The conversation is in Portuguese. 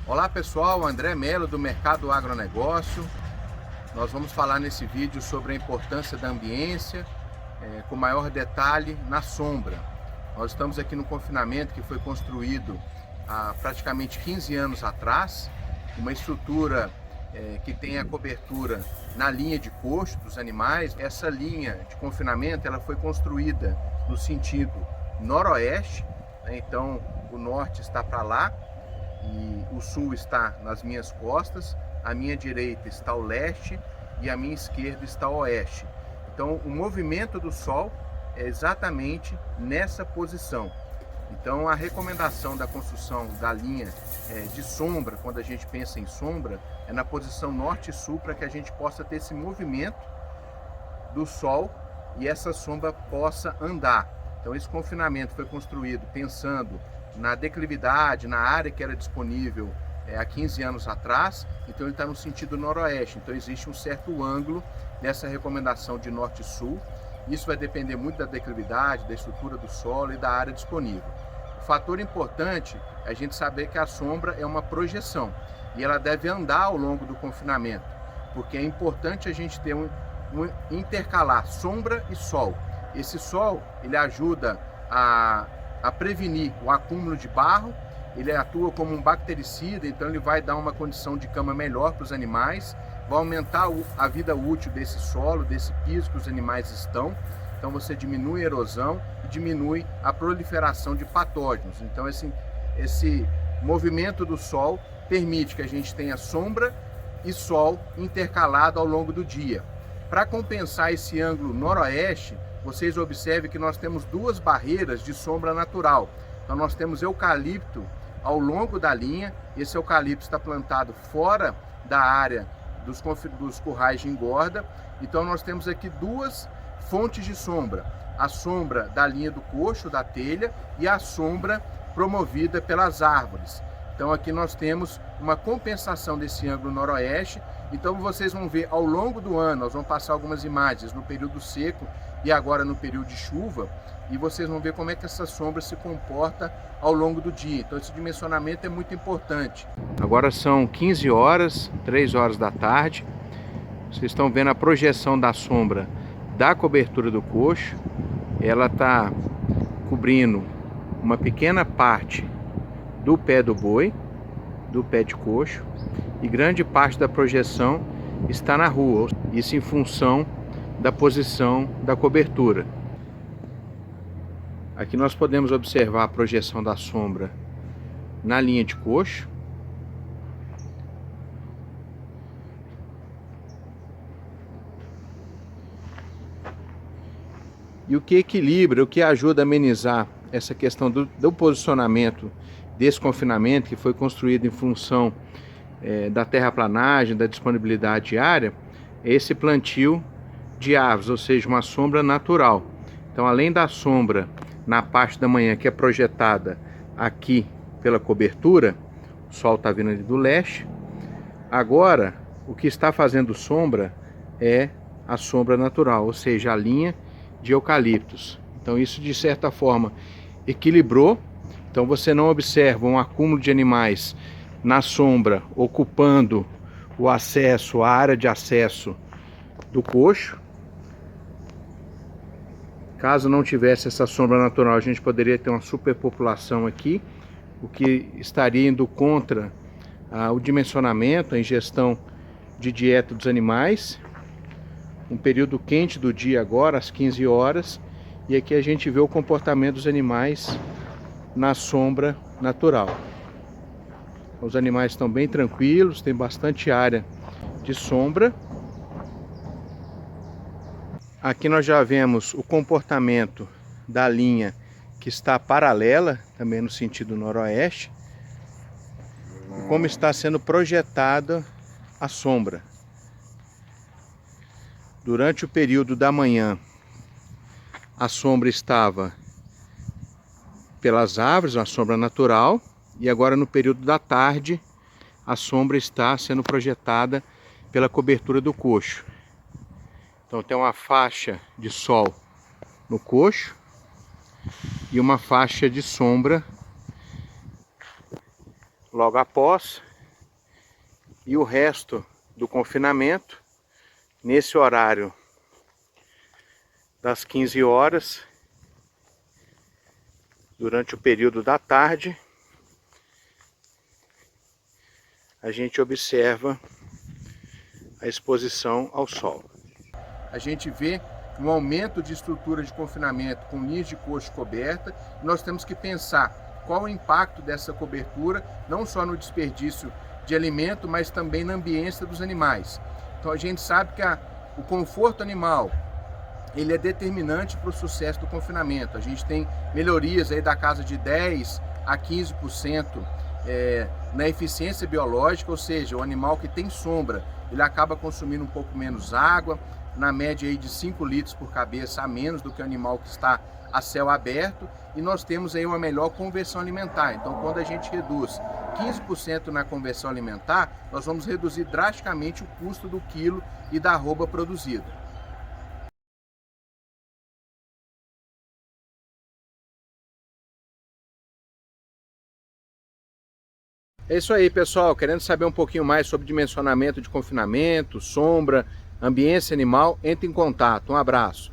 Olá pessoal, André Melo do Mercado Agronegócio. Nós vamos falar nesse vídeo sobre a importância da ambiência, com maior detalhe na sombra. Nós estamos aqui no confinamento que foi construído há praticamente 15 anos atrás, uma estrutura que tem a cobertura na linha de coxo dos animais. Essa linha de confinamento ela foi construída no sentido noroeste, né? Então o norte está para lá e o sul está nas minhas costas, a minha direita está ao leste e a minha esquerda está ao oeste. Então o movimento do Sol é exatamente nessa posição. Então a recomendação da construção da linha de sombra, quando a gente pensa em sombra, é na posição norte e sul, para que a gente possa ter esse movimento do Sol e essa sombra possa andar. Então esse confinamento foi construído pensando na declividade, na área que era disponível há 15 anos atrás. Então ele está no sentido noroeste, então existe um certo ângulo nessa recomendação de norte e sul. Isso vai depender muito da declividade, da estrutura do solo e da área disponível. O fator importante é a gente saber que a sombra é uma projeção e ela deve andar ao longo do confinamento, porque é importante a gente ter um intercalar sombra e sol. Esse sol ele ajuda a prevenir o acúmulo de barro, ele atua como um bactericida, então ele vai dar uma condição de cama melhor para os animais, vai aumentar a vida útil desse solo, desse piso que os animais estão. Então você diminui a erosão e diminui a proliferação de patógenos. Então esse movimento do sol permite que a gente tenha sombra e sol intercalado ao longo do dia. Para compensar esse ângulo noroeste, vocês observem que nós temos duas barreiras de sombra natural. Então nós temos eucalipto ao longo da linha. Esse eucalipto está plantado fora da área dos currais de engorda. Então nós temos aqui duas fontes de sombra: a sombra da linha do coxo, da telha, e a sombra promovida pelas árvores. Então aqui nós temos uma compensação desse ângulo noroeste. Então vocês vão ver ao longo do ano, nós vamos passar algumas imagens no período seco e agora no período de chuva, e vocês vão ver como é que essa sombra se comporta ao longo do dia. Então esse dimensionamento é muito importante. Agora são 15 horas, 3 horas da tarde. Vocês estão vendo a projeção da sombra da cobertura do coxo. Ela está cobrindo uma pequena parte do pé do boi, do pé de coxo, e grande parte da projeção está na rua, isso em função da posição da cobertura. Aqui nós podemos observar a projeção da sombra na linha de coxo. E o que equilibra, o que ajuda a amenizar essa questão do posicionamento desse confinamento, que foi construído em função da terraplanagem, da disponibilidade de área, é esse plantio de árvores, ou seja, uma sombra natural. Então, além da sombra na parte da manhã, que é projetada aqui pela cobertura, o sol está vindo ali do leste. Agora, o que está fazendo sombra é a sombra natural, ou seja, a linha de eucaliptos. Então isso de certa forma equilibrou. Então você não observa um acúmulo de animais na sombra ocupando o acesso, a área de acesso do coxo. Caso não tivesse essa sombra natural, a gente poderia ter uma superpopulação aqui, o que estaria indo contra o dimensionamento, a ingestão de dieta dos animais. Um período quente do dia agora, às 15 horas, e aqui a gente vê o comportamento dos animais na sombra natural. Os animais estão bem tranquilos, tem bastante área de sombra. Aqui nós já vemos o comportamento da linha que está paralela, também no sentido noroeste, e como está sendo projetada a sombra. Durante o período da manhã, a sombra estava pelas árvores, uma sombra natural, e agora no período da tarde, a sombra está sendo projetada pela cobertura do coxo. Então tem uma faixa de sol no coxo e uma faixa de sombra logo após, E o resto do confinamento, nesse horário das 15 horas, durante o período da tarde, a gente observa a exposição ao sol. A gente vê um aumento de estrutura de confinamento com linhas de coxo coberta. Nós temos que pensar qual o impacto dessa cobertura, não só no desperdício de alimento, mas também na ambiência dos animais. Então a gente sabe que o conforto animal, ele é determinante para o sucesso do confinamento. A gente tem melhorias aí da casa de 10 a 15% na eficiência biológica, ou seja, o animal que tem sombra, ele acaba consumindo um pouco menos água, na média aí de 5 litros por cabeça a menos do que o animal que está a céu aberto, e nós temos aí uma melhor conversão alimentar. Então, quando a gente reduz 15% na conversão alimentar, nós vamos reduzir drasticamente o custo do quilo e da arroba produzida. É isso aí, pessoal. Querendo saber um pouquinho mais sobre dimensionamento de confinamento, sombra, ambiência animal, entre em contato. Um abraço.